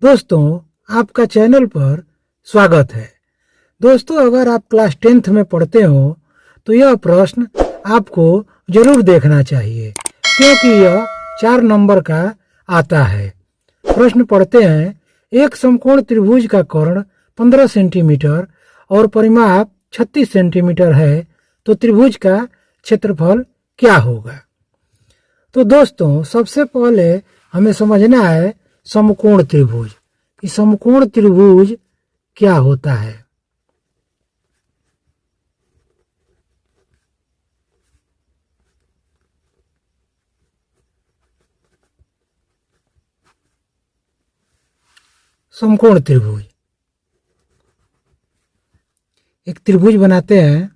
दोस्तों, आपका चैनल पर स्वागत है। दोस्तों, अगर आप क्लास 10th में पढ़ते हो तो यह प्रश्न आपको जरूर देखना चाहिए, क्योंकि यह 4 नंबर का आता है। प्रश्न पढ़ते हैं, एक समकोण त्रिभुज का कर्ण 15 सेंटीमीटर और परिमाप 36 सेंटीमीटर है, तो त्रिभुज का क्षेत्रफल क्या होगा। तो दोस्तों, सबसे पहले हमें समझना है समकोण त्रिभुज कि समकोण त्रिभुज क्या होता है। समकोण त्रिभुज एक त्रिभुज बनाते हैं।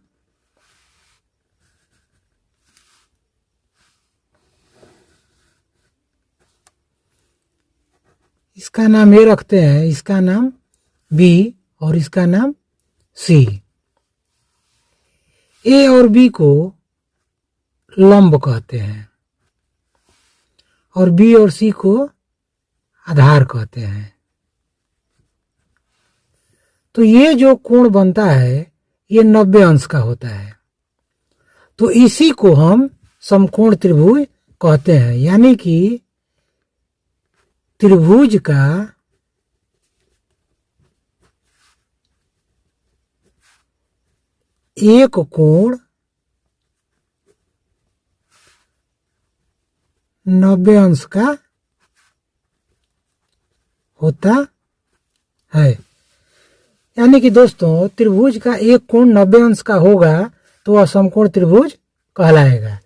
इसका नाम ए रखते हैं, इसका नाम बी और इसका नाम सी। ए और बी को लंब कहते हैं और बी और सी को आधार कहते हैं। तो ये जो कोण बनता है ये 90 अंश का होता है, तो इसी को हम समकोण त्रिभुज कहते हैं। यानी कि त्रिभुज का एक कोण 90 अंश का होता है। यानी कि दोस्तों, त्रिभुज का एक कोण 90 अंश का होगा तो वह समकोण त्रिभुज कहलाएगा।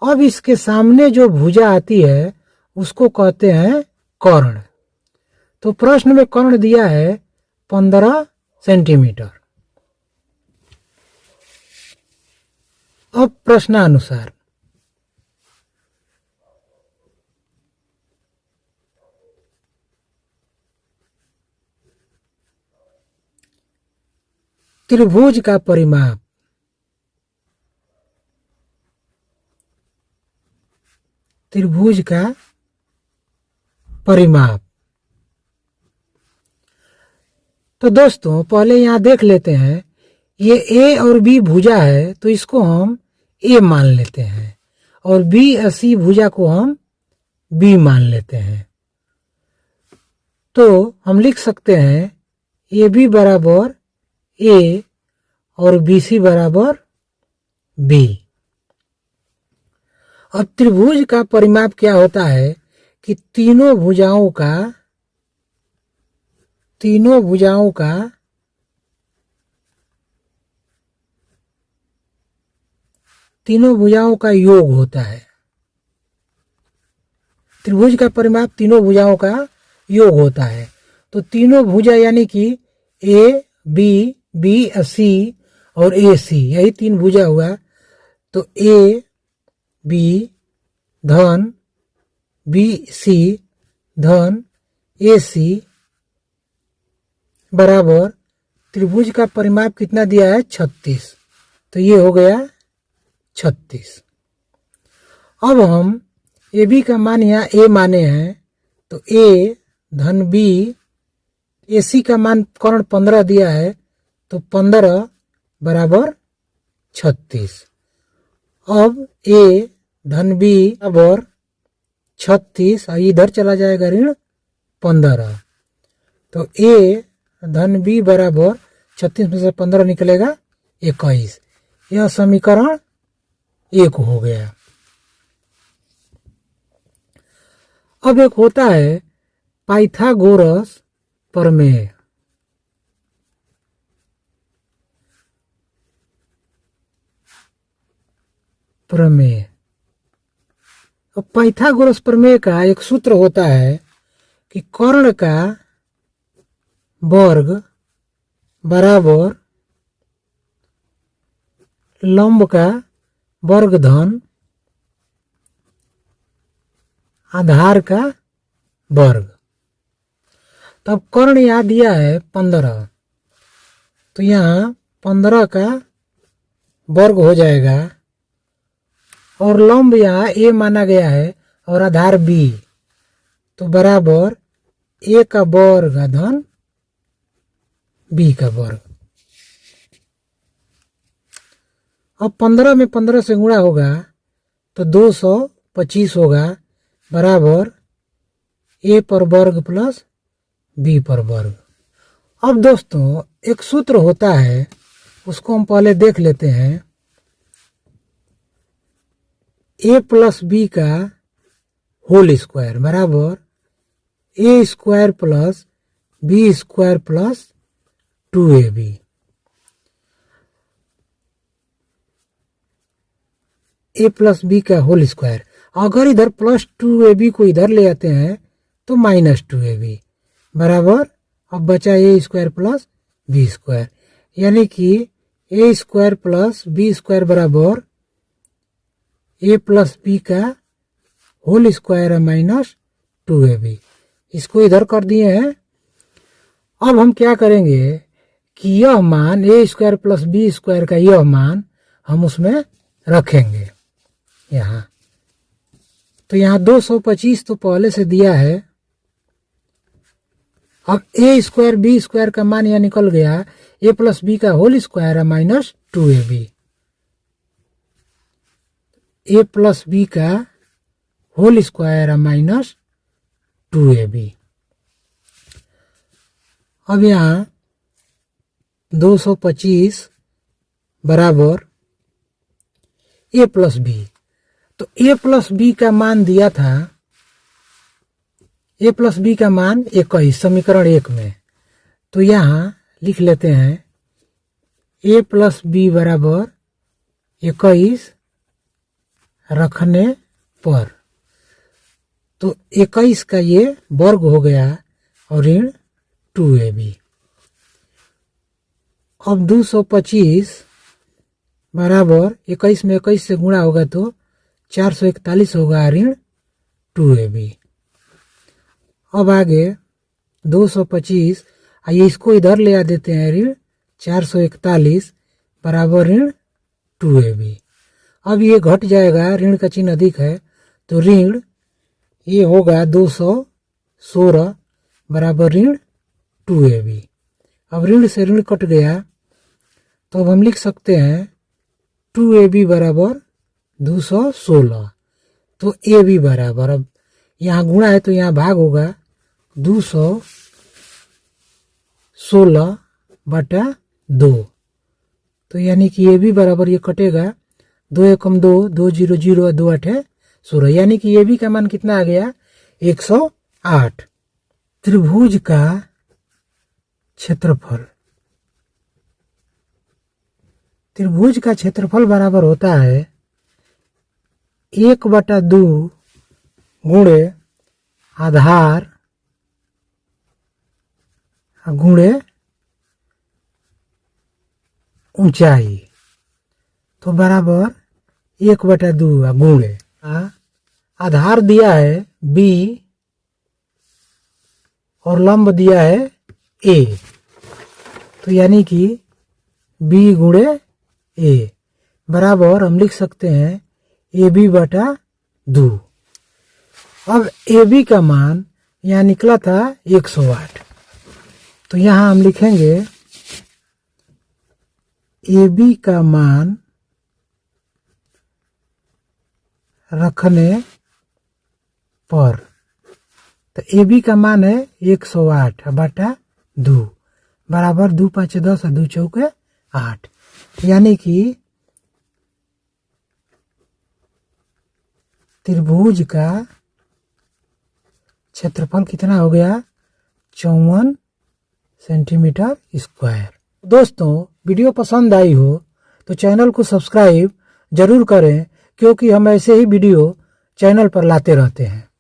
अब इसके सामने जो भुजा आती है उसको कहते हैं कर्ण। तो प्रश्न में कर्ण दिया है 15 सेंटीमीटर। अब प्रश्नानुसार त्रिभुज का परिमाप तो दोस्तों, पहले यहां देख लेते हैं, ये ए और बी भुजा है तो इसको हम ए मान लेते हैं और बी और सी भुजा को हम बी मान लेते हैं। तो हम लिख सकते हैं ए बी बराबर ए और बी सी बराबर बी। अब त्रिभुज का परिमाप क्या होता है कि तीनों भुजाओं का योग होता है। त्रिभुज का परिमाप तीनों भुजाओं का योग होता है। तो तीनों भुजा यानी कि ए बी, बी सी और ए सी, यही 3 भुजा हुआ। तो ए बी धन बी सी धन ए सी बराबर त्रिभुज का परिमाप कितना दिया है 36। तो ये हो गया 36। अब हम ए बी का मान यहाँ ए माने हैं, तो ए धन बी, ए सी का मान कर्ण 15 दिया है तो 15 बराबर 36। अब ए धन बी बराबर 36 और इधर चला जाएगा ऋण 15। तो ए धन बी बराबर 36 में से 15 निकलेगा 21। यह समीकरण 1 हो गया। अब एक होता है पाइथागोरस प्रमेय। अब पाइथागोरस प्रमेय का एक सूत्र होता है कि कर्ण का वर्ग बराबर लंब का वर्ग धन आधार का वर्ग। तब कर्ण यहाँ दिया है 15, तो यहाँ 15 का वर्ग हो जाएगा और लंब यहाँ ए माना गया है और आधार बी, तो बराबर ए का वर्ग धन बी का वर्ग। अब 15 में 15 से गुणा होगा तो 225 होगा बराबर ए पर वर्ग प्लस बी पर वर्ग। अब दोस्तों एक सूत्र होता है, उसको हम पहले देख लेते हैं। ए प्लस बी का होल स्क्वायर बराबर A square plus B square plus 2ab। A plus B का होल स्क्वायर, अगर इधर प्लस 2ab को इधर ले आते हैं तो माइनस 2ab बराबर, अब बचा ए स्क्वायर प्लस बी स्क्वायर, यानी कि ए स्क्वायर प्लस बी स्क्वायर बराबर ए प्लस बी का होल स्क्वायर है माइनस 2ab। इसको इधर कर दिए हैं। अब हम क्या करेंगे कि यह मान ए स्क्वायर प्लस बी स्क्वायर का यह मान हम उसमें रखेंगे यहाँ। तो यहाँ 225 तो पहले से दिया है। अब ए स्क्वायर बी स्क्वायर का मान यहाँ निकल गया, ए प्लस बी का होल स्क्वायर है minus 2ab। A plus B का होल स्क्वायर है माइनस 2ab। अब यहाँ 225 बराबर ए प्लस बी, तो ए प्लस बी का मान दिया था, ए प्लस बी का मान 21 समीकरण 1 में। तो यहाँ लिख लेते हैं ए प्लस बी बराबर 21 रखने पर, तो 21 का ये वर्ग हो गया और ऋण 2ab। अब 225 बराबर 21 में 21 से गुणा होगा तो 441 होगा ऋण 2ab। अब आगे 225 आइए इसको इधर ले आ देते हैं, ऋण 441 बराबर ऋण 2ab। अब ये घट जाएगा, ऋण का चिन्ह अधिक है तो ऋण ये होगा 216 बराबर ऋण 2ab। अब ऋण से ऋण कट गया तो अब हम लिख सकते हैं 2ab बराबर 216। तो ab बराबर, अब यहाँ गुणा है तो यहाँ भाग होगा 216 बटा 2। तो यानी कि ab बराबर ये कटेगा 2 एकम 2, 2 0 0, 2 8 16, यानी कि ab का मान कितना आ गया 108। त्रिभुज का क्षेत्रफल, त्रिभुज का क्षेत्रफल बराबर होता है 1/2 गुणे आधार गुणे ऊंचाई, तो बराबर 1/2 गुणे आधार दिया है b और लंब दिया है a, तो यानी कि b गुणे a बराबर हम लिख सकते हैं ab/2। अब ab का मान यहाँ निकला था 108, तो यहाँ हम लिखेंगे ab का मान रखने पर, तो ab का मान है 108/2 बराबर 2 5 10 2 4 8, यानी कि त्रिभुज का क्षेत्रफल कितना हो गया 54 सेंटीमीटर स्क्वायर। दोस्तों वीडियो पसंद आई हो तो चैनल को सब्सक्राइब जरूर करें, क्योंकि हम ऐसे ही वीडियो चैनल पर लाते रहते हैं।